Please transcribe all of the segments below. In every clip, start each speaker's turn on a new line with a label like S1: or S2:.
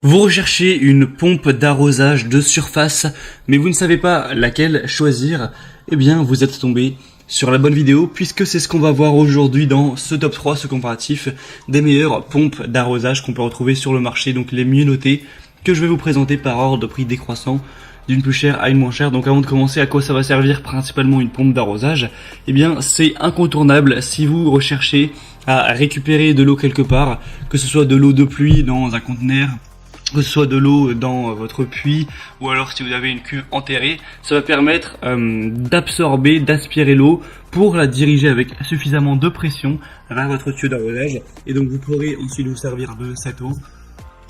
S1: Vous recherchez une pompe d'arrosage de surface, mais vous ne savez pas laquelle choisir, eh bien vous êtes tombé sur la bonne vidéo, puisque c'est ce qu'on va voir aujourd'hui dans ce top 3, ce comparatif des meilleures pompes d'arrosage qu'on peut retrouver sur le marché, donc les mieux notées, que je vais vous présenter par ordre de prix décroissant, d'une plus chère à une moins chère. Donc avant de commencer, à quoi ça va servir principalement une pompe d'arrosage? Eh bien c'est incontournable si vous recherchez à récupérer de l'eau quelque part, que ce soit de l'eau de pluie dans un conteneur, que ce soit de l'eau dans votre puits, ou alors si vous avez une cuve enterrée, ça va permettre d'absorber, d'aspirer l'eau pour la diriger avec suffisamment de pression vers votre tuyau d'arrosage, et donc vous pourrez ensuite vous servir de cette eau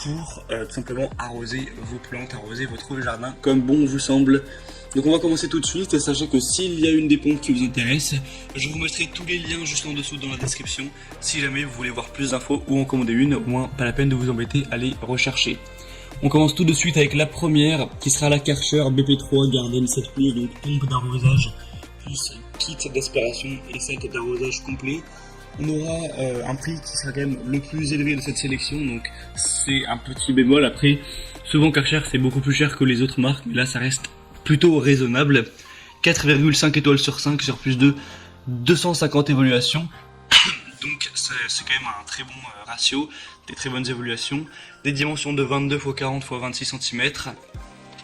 S1: pour tout simplement arroser vos plantes, arroser votre jardin comme bon vous semble. Donc on va commencer tout de suite, et sachez que s'il y a une des pompes qui vous intéresse, je vous mettrai tous les liens juste en dessous dans la description, si jamais vous voulez voir plus d'infos ou en commander une, au moins pas la peine de vous embêter à les rechercher. On commence tout de suite avec la première, qui sera la Karcher BP3 Garden 7 Plus, donc pompe d'arrosage, plus kit d'aspiration et set d'arrosage complet. On aura un prix qui sera quand même le plus élevé de cette sélection, donc c'est un petit bémol. Après, souvent Karcher c'est beaucoup plus cher que les autres marques, mais là ça reste plutôt raisonnable. 4,5 étoiles sur 5 sur plus de 250 évaluations. Donc c'est quand même un très bon ratio, des très bonnes évaluations. Des dimensions de 22 x 40 x 26 cm,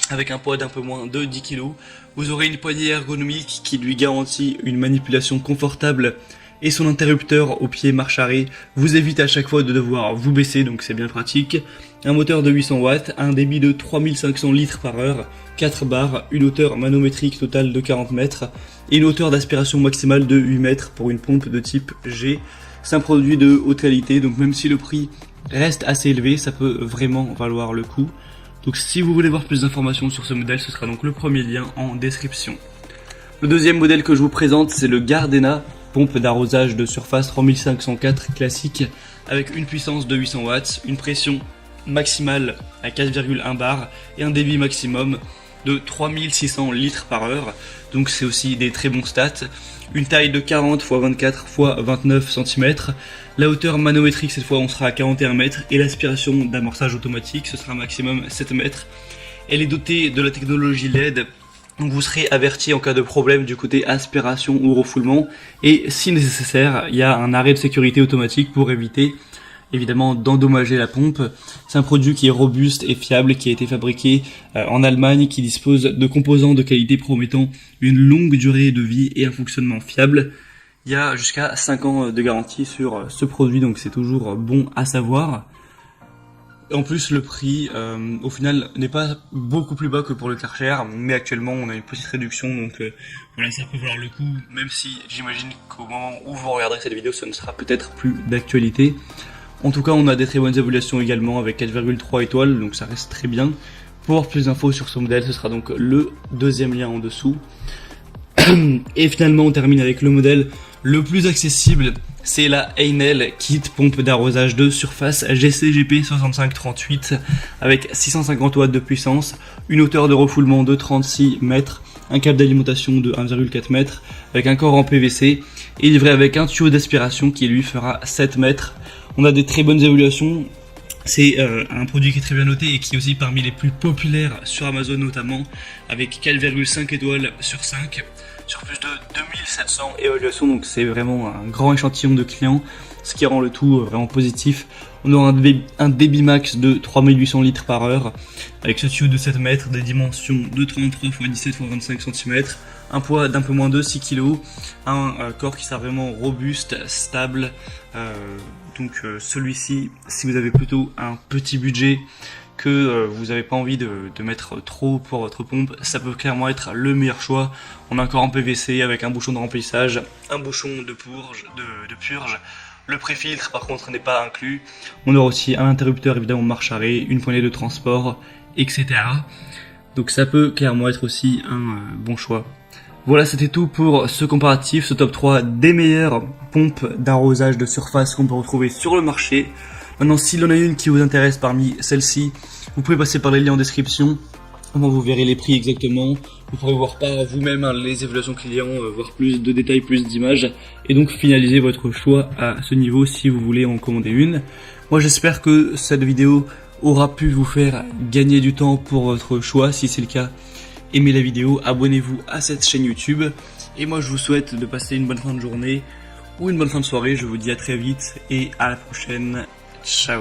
S1: avec un poids d'un peu moins de 10 kg. Vous aurez une poignée ergonomique qui lui garantit une manipulation confortable, et son interrupteur au pied marche arrêt vous évite à chaque fois de devoir vous baisser, donc c'est bien pratique. Un moteur de 800 watts, un débit de 3500 litres par heure, 4 barres, une hauteur manométrique totale de 40 mètres et une hauteur d'aspiration maximale de 8 mètres pour une pompe de type G. C'est un produit de haute qualité, donc même si le prix reste assez élevé, ça peut vraiment valoir le coup. Donc si vous voulez voir plus d'informations sur ce modèle, ce sera donc le premier lien en description. Le deuxième modèle que je vous présente, c'est le Gardena pompe d'arrosage de surface 3504 classique, avec une puissance de 800 watts, une pression maximale à 4,1 bar et un débit maximum de 3600 litres par heure. Donc c'est aussi des très bons stats. Une taille de 40 x 24 x 29 cm. La hauteur manométrique, cette fois on sera à 41 mètres, et l'aspiration d'amorçage automatique, ce sera maximum 7 mètres. Elle est dotée de la technologie LED, donc vous serez averti en cas de problème du côté aspiration ou refoulement, et si nécessaire, il y a un arrêt de sécurité automatique pour éviter évidemment d'endommager la pompe. C'est un produit qui est robuste et fiable, qui a été fabriqué en Allemagne, qui dispose de composants de qualité promettant une longue durée de vie et un fonctionnement fiable. Il y a jusqu'à 5 ans de garantie sur ce produit, donc c'est toujours bon à savoir. En plus, le prix, au final, n'est pas beaucoup plus bas que pour le Karcher, mais actuellement, on a une petite réduction, donc voilà, ça peut valoir le coup, même si j'imagine qu'au moment où vous regarderez cette vidéo, ça ne sera peut-être plus d'actualité. En tout cas, on a des très bonnes évaluations également, avec 4,3 étoiles, donc ça reste très bien. Pour avoir plus d'infos sur ce modèle, ce sera donc le deuxième lien en dessous. Et finalement, on termine avec le modèle le plus accessible, c'est la Heinel Kit pompe d'arrosage de surface GCGP 6538 avec 650 watts de puissance, une hauteur de refoulement de 36 mètres, un câble d'alimentation de 1,4 mètres avec un corps en PVC, et livré avec un tuyau d'aspiration qui lui fera 7 mètres. On a des très bonnes évaluations. C'est un produit qui est très bien noté et qui est aussi parmi les plus populaires sur Amazon notamment, avec 4,5 étoiles sur 5 sur plus de 2700 évaluations, donc c'est vraiment un grand échantillon de clients, ce qui rend le tout vraiment positif. On aura un débit max de 3800 litres par heure, avec ce tuyau de 7 mètres, des dimensions de 33 x 17 x 25 cm, un poids d'un peu moins de 6 kg, un corps qui sera vraiment robuste, stable. Donc celui-ci, si vous avez plutôt un petit budget, que vous n'avez pas envie de mettre trop pour votre pompe, ça peut clairement être le meilleur choix. On a encore en PVC avec un bouchon de remplissage, un bouchon de purge. Le pré-filtre par contre n'est pas inclus. On aura aussi un interrupteur évidemment marche arrêt, une poignée de transport, etc. Donc ça peut clairement être aussi un bon choix. Voilà, c'était tout pour ce comparatif, ce top 3 des meilleures pompes d'arrosage de surface qu'on peut retrouver sur le marché. Maintenant, s'il y en a une qui vous intéresse parmi celles-ci, vous pouvez passer par les liens en description. Vous verrez les prix exactement. Vous pourrez voir par vous-même les évaluations clients, voir plus de détails, plus d'images, et donc finaliser votre choix à ce niveau si vous voulez en commander une. Moi, j'espère que cette vidéo aura pu vous faire gagner du temps pour votre choix. Si c'est le cas, aimez la vidéo, abonnez-vous à cette chaîne YouTube. Et moi je vous souhaite de passer une bonne fin de journée ou une bonne fin de soirée. Je vous dis à très vite et à la prochaine. Ciao.